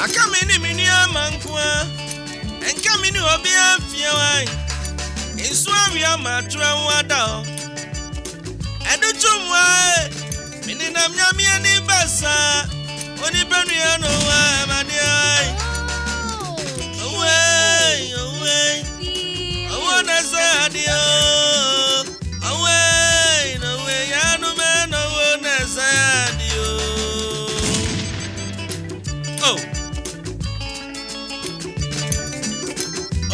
Akamini minia mankwa enkamini obia fiawai Inswawia matra wada Educhumwa Minina mnyamia ni basa Oni penuya no wa maniai Away Awana sadio Away Yanu man awana sadio Oh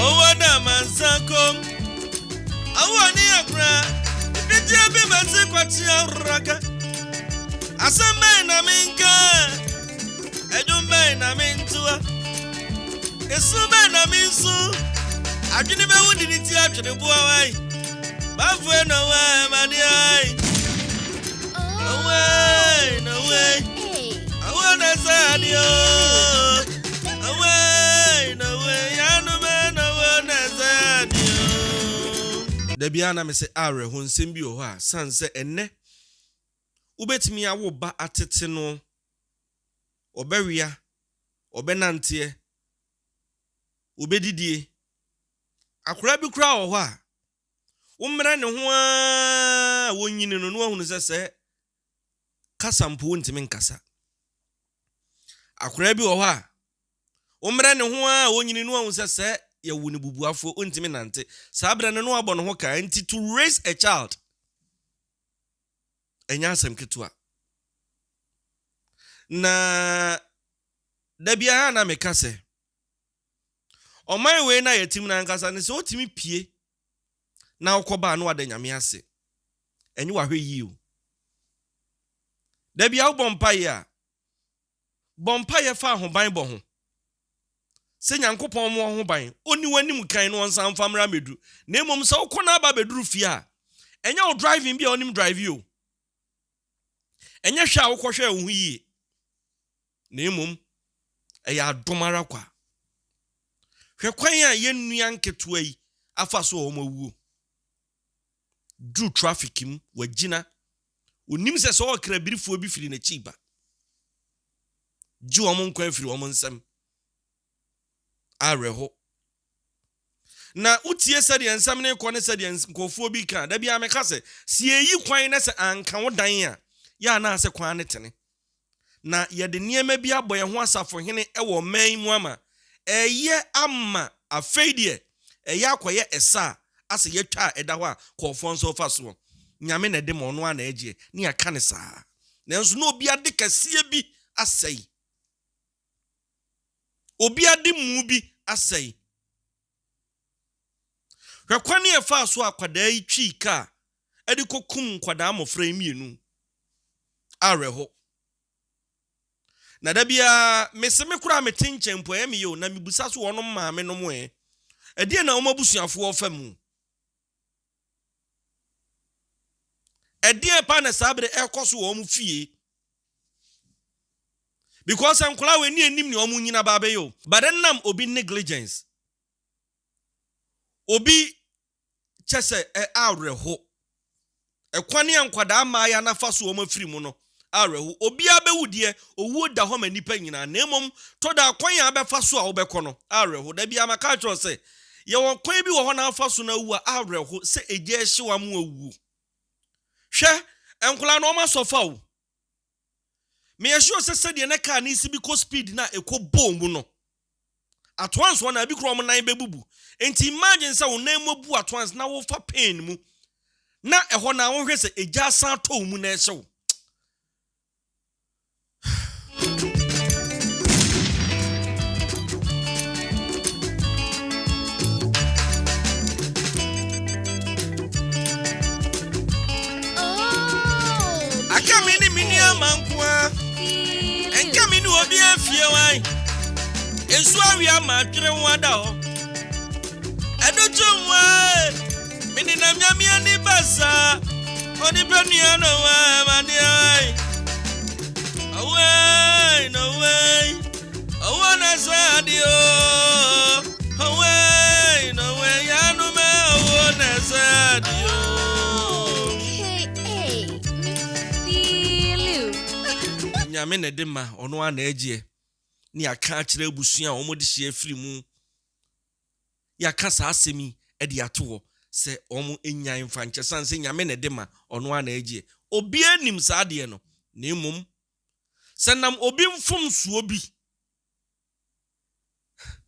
Awada mansakom Awani akra Bijabi mansikwati araka Asame na minka Edumbe na mintua Esube na minsu Adwini be wudi ni ti atwene boa wai Bafwe na wa mani ai Away no way Awana sadio Away no way Yanu me no wana sadio Debiana me se are ho nsem bi o ho a sanse enne Ubetimi awo ba atete no obewia obenante obedidie akura bi kura wo ho a ummra ne ho a wonyine no no ahunu sese kasampo ntimi nkasa akura bi wo ho a ummra ne ho a wonyine no ahunu sese ye wuni bubuafo ntimi nante sabra ne no abo no ho ka nti to raise a child enya asem ketua na dabia na mekase oman we na yetim na nkasa ne se otimi pie na okoba na wada nyame ase enyi wa hwe yi o dabia wo bompa ye fa ahoban bo ho se nyankopon mo ho ban oni wanim kan no onsan famra medu na emom se ukona aba beduru fie a enya wo driving bia onim drive you enya hwa wo kohwe wo yi na emom eya adomara kwa hwe kwan a yenua nketo yi afa so o mawuo du traffic mu wagina onim se so okra birifo bi firi na chiba ji o mon kwa firi o mon nsam areho na utie sade nsam ne ko ne sade nkofo bi ka da bia meka se si eyi kwan na se anka wo dan a ya na ase kwan ne tene na yede niema bi aboye ho asafo hene ewo man mu ama eye ama afeidie eye akoye esa ase yetwa eda ho a kofo nso fa so nyame na de mo no ana eje ne aka ne saa nanso no obi ade kase bi asai obi ade mu bi asai hwekwani e fa so akwada yi twi ka edi kokum kwada amofra mienu areho na dabia meseme kura metinchempo emi yo na mibusa so wono maame no mo e die na omabusuafo ofam die pa na sabre ekoso wo mu fie because enkola we ni enim ni omu nyina ba be yo but nam obi negligence obi chese areho ekwani ankwada ama ya na fa so wo mafiri mu no arehu obi abewudie owu da ho manipa nyina na emom to da kwan ya abefa so a obekọ no arehu da bia maka tro se ye won kwan bi wo ho na afa so na wu a arehu se eje hyewa mu awu hwe enkola no ma sofa o me yesho se de na ka ni si bi ko speed na ekọ bomb no at once one abi kro mo nan bebubu enti imagine se wo na mobu at once na wo fa pain mu na eho na wo hwe se eja san to mu na ehyew Akamini minia mankwa enkamini obi afie wan ensuawia matwere wada ho edotumwa mini na myamia ni basa oni penua no wa mani ai away no way awana sadio away no way yanu me awana sadio nyame ne de ma ono ana egie ni aka akire abusua omo de hye afiri mu ya ka sa asemi e de ato se omo enyan fanche sanse nyame ne de ma ono ana agye obi anim sa de no na emom senam obi mfom suo bi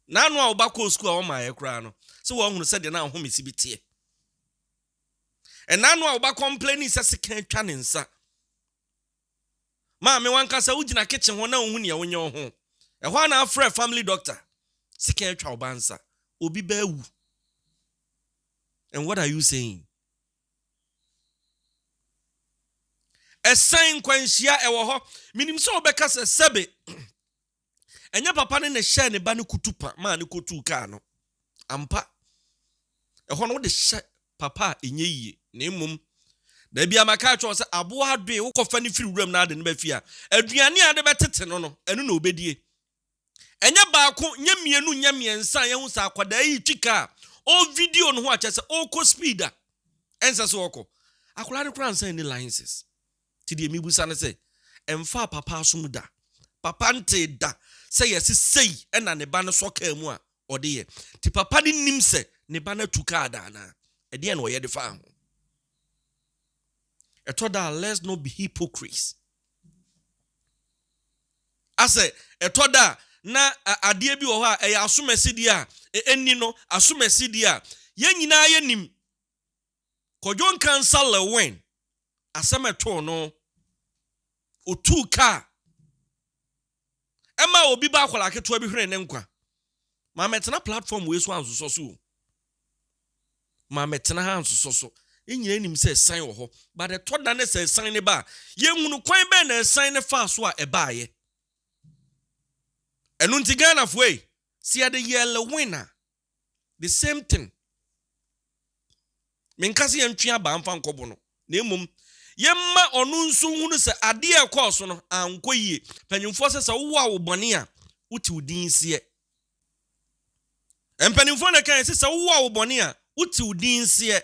na anu a obakọ school a o ma ye kra no se wo hunu se de na ahomesi bi tie na anu a obakọ complain se se kan twa ne nsa ma me wanka sa ugina kitchen ho na ohunu ne wonye ho ho na afre family doctor se kan twa obansa obi ba wu. And what are you saying? A sign kwanhia ewo ho minim so obeka se sebe enya papa ne hye ne ba ne kutupa ma ne kotu ka no ampa ho no de hye papa enye yie na emom da bia maka cho se abo adwe wo kofa ne firi wuram na ade ne ba fi a aduane ade betete no no eno na obedie enya baako nya mienu nya miensa ye hu sa akwada yi Djka o video no ho a chese o ko speeder ensa so oko akola ne kura nsan ni licenses ti de mibusa ne se emfa papa asum da papa nte da se yesi sei ena ne ba ne soka mu a ode ye ti papa ni nim se ne ba na tuka da na e de na o ye de fa ho etoda let's not be hypocrites ase etoda na ade bi wo ho a e asomesidi a eni no asomesidi a ye nyina ye nim kojon kansa lewen asemeto no otu ka ema obi ba akwala keto bi hwere ne nkwa ma metena platform we so anso so ma metena ha anso so enyina nim se san wo ho but the toda ne se san ne ba ye hunu kwan be na san ne fa so a e ba ye enu nti Ghana foi see the yellow winner the same thing menkase ye ntwe aba amfa nkobo no na emom yemma onu nso hunu se ade e koso no ankoyie panyimfo se wo a wo bone a wuti udin sie empanyimfo na kan se wo a wo bone a wuti udin sie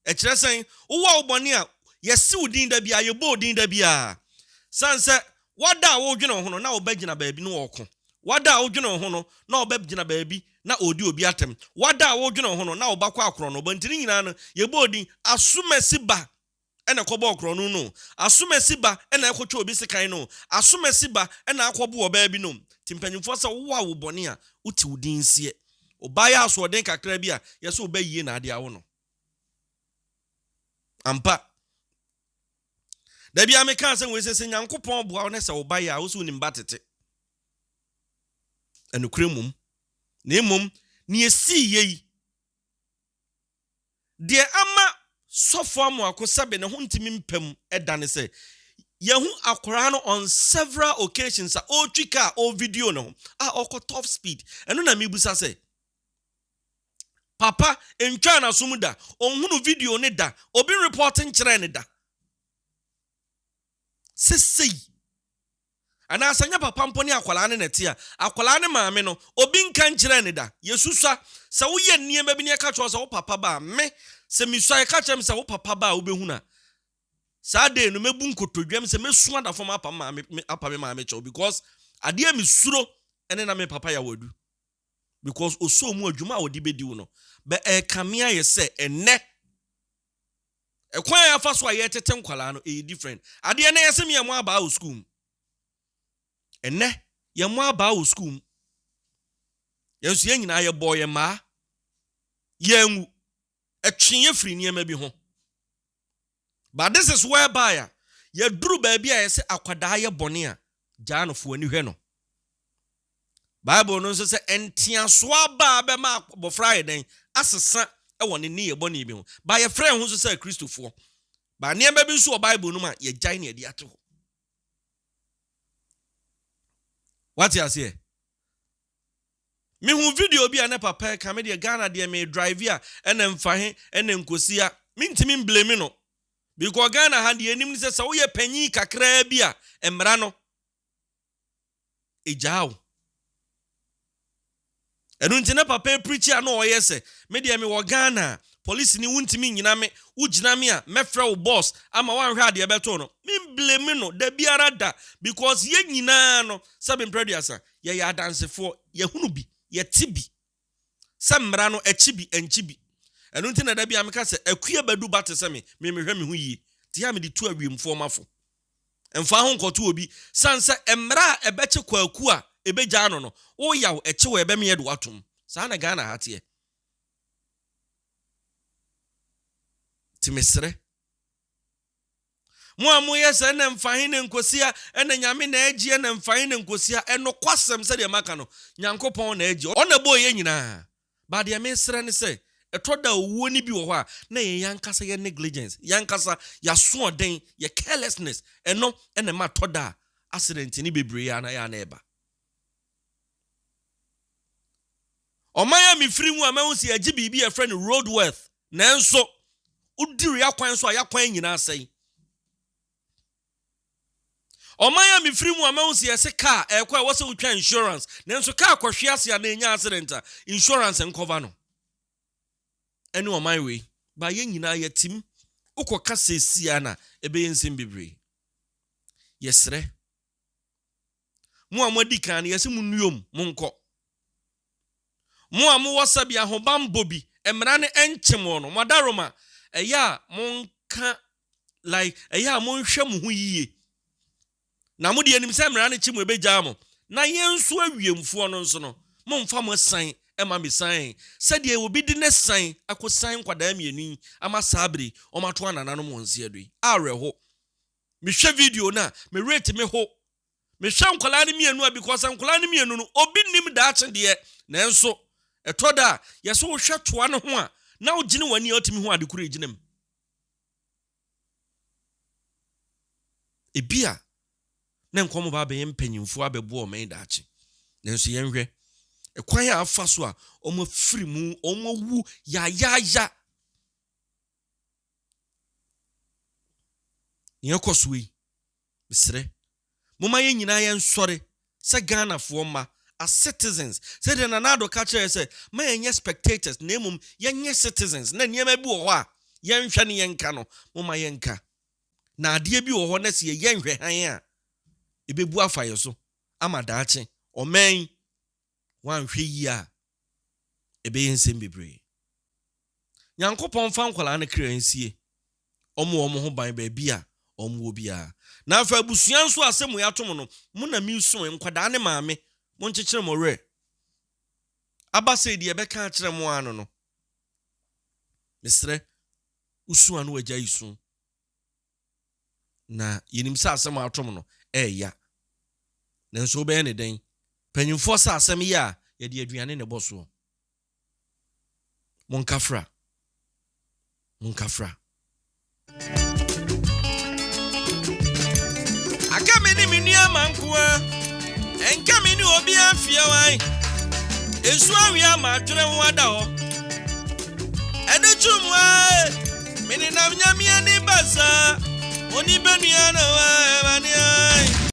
e kire sen wo a wo bone a yesi udin da bia ye bo udin da bia sanse wada wo dwene ho no na wo bagina baabi no wo ko wada wo dwene ho no na wo bagina baabi na odi obi atem wada wo dwene ho no na wo bakọ akro no bantini nyina no ye bo odin asumesi ba ena kobo okro no asumesi ba ena ekotwa obi sekan no asumesi ba ena akobo oba bi no timpanyimfo se wo a wo bone a uti udin sie obaya aso odin kakra bi a yeso obayie na ade awo no ampa da bia me kan se we se nyankopon boa wo ne se obaya wo so nim batete enukremum na emom ni esi yei de ama Salifu Amoako sabe ne ho ntimi mpam edane se yehu akora no on several occasions o Djka o video no oko top speed eno na mebusa se papa entwa na sumuda onhunu video ne da obi reporting kire ne da sesei ana asanya papa mponi akwala ne nete a akwala ne maame no obi nkan kire ne da yesusa se wo ye niema bi ne ka cho se wo papa ba me se misua ka chem se wo papa ba wo behuna sa de no mebu nkotodwam se mesu ada fom apa maame cho because ade a misuro ene na me papa ya wadu because oso mu adwuma a odi bedi wo no be kamia ye se enne ekwan ya fa so aye tete nkwala no different ade na ye se me yamo aba o school enne yamo aba o school yesu ye nyina ye boy ma yenwu etwenye free niema bi ho but this is whereby ye duru baabi a ye se akwada ye bone a janofo ani hwe no Bible no so se entiaso aba be ma bofra ye den asesa e woni ne ye bone bi ho ba ye frɛ ho so se Kristofo ba niema bi so Bible no ma ye gyan ne adi ato what you say me hu video bi ane papa ka me de Ghana de me drive ya ene mfahe ene nkosi a me ntimi blame no because Ghana ha de enim se wo ye panyi kakra bi a emra no ejaaw enu ntine papa preacher na oye se me de me wo Ghana police ni wuntimi nyina me ugina me a mefrɛ wo boss ama wanhwɛ ade beto no me blame no da biara da because ye nyina no sabe mprediasa ye ya dansefo ye hunu bi ye tibi samra no echibi enchibi enu nti na da bia meka se akua badu bate se me hwɛ me hu yie ti ya me de tu awiemfo mafo emfa ho nkoto obi sanse emra ebeche kwaku a ebegya no wo yaw eche wo ebe me yedo atom saa na Ghana hatie timesre mo amu yesa na mfahin ne nkosia ena nyame na agie na mfahin ne nkosia eno kwasem se de maka no nyankopon na agie ona bo ye nyina ba de me sre ne se etoda owuo ni bi wo ho a na ye yankasa ye negligence yankasa ya so oden ye carelessness eno ena ma toda accident ni bebre ya na eba omaya mi free mu ama unsi agi bibi e friend road worth nanso udiri akwan so ayakwan nyina asai omaya mi free mu ama unsi ese car ekwa wo se utwa insurance nanso car kwhwe ase na enya accident insurance encover no ene omaya we ba ye nyina yatim ukoka sesia na ebe yensem bebre yesre mu amadi kan yesi mu nuom mu nko mo amu wasabi ahobambo bi emra ne enchemo no madaroma eya monka like eya monhwe mu hu yie na mo de anim se emra ne chimu ebegya mo na yenso awiemfo no nso no momfa mo san ema me san se de obi di ne san akosan kwada mienu ama sabre o mato anana no mo nse adui areho me hwe video na me rate me ho me hwe nkola ne mienu a because nkola ne mienu no obi nim da ache de nanso etoda yeso wo hwe toa ne ho a na wo gine wani otimi ho adekura ginam ebia na nkomo ba be mpanyimfo abebo o men daache nanso yenhwe ekwan ya afa so a omo firi mu omo wu ya yekosui bisre moma ye nyina ye nsore se Ghana fo ma as citizens say the nanado catcher say ma yenye spectators nemum yenye citizens na niema bi wo ho a yenhwe ne yenka no moma yenka na ade bi wo ho na se yenhwe han a ebebu afaye so ama daache omen wanhwe yi a ebe yensem bebre nyankopon fa nkwala ne kra nsie omo ho ban ba bia omo bia na afa abusuan nso asemu yatom no mu na mi so nkwada ne maame mo nchechire mo re abase die beka akire mo ano no misre usu anu agya isu na yenim sa asem atom no ya na nso be ne den panyimfo sa asem ya ye de aduane ne boso monkafra akameni minia mankoa enkameni obi afia wan esu awia ma twere wada ho edechumwa meni na nyamia ni basa oni benua na wa mania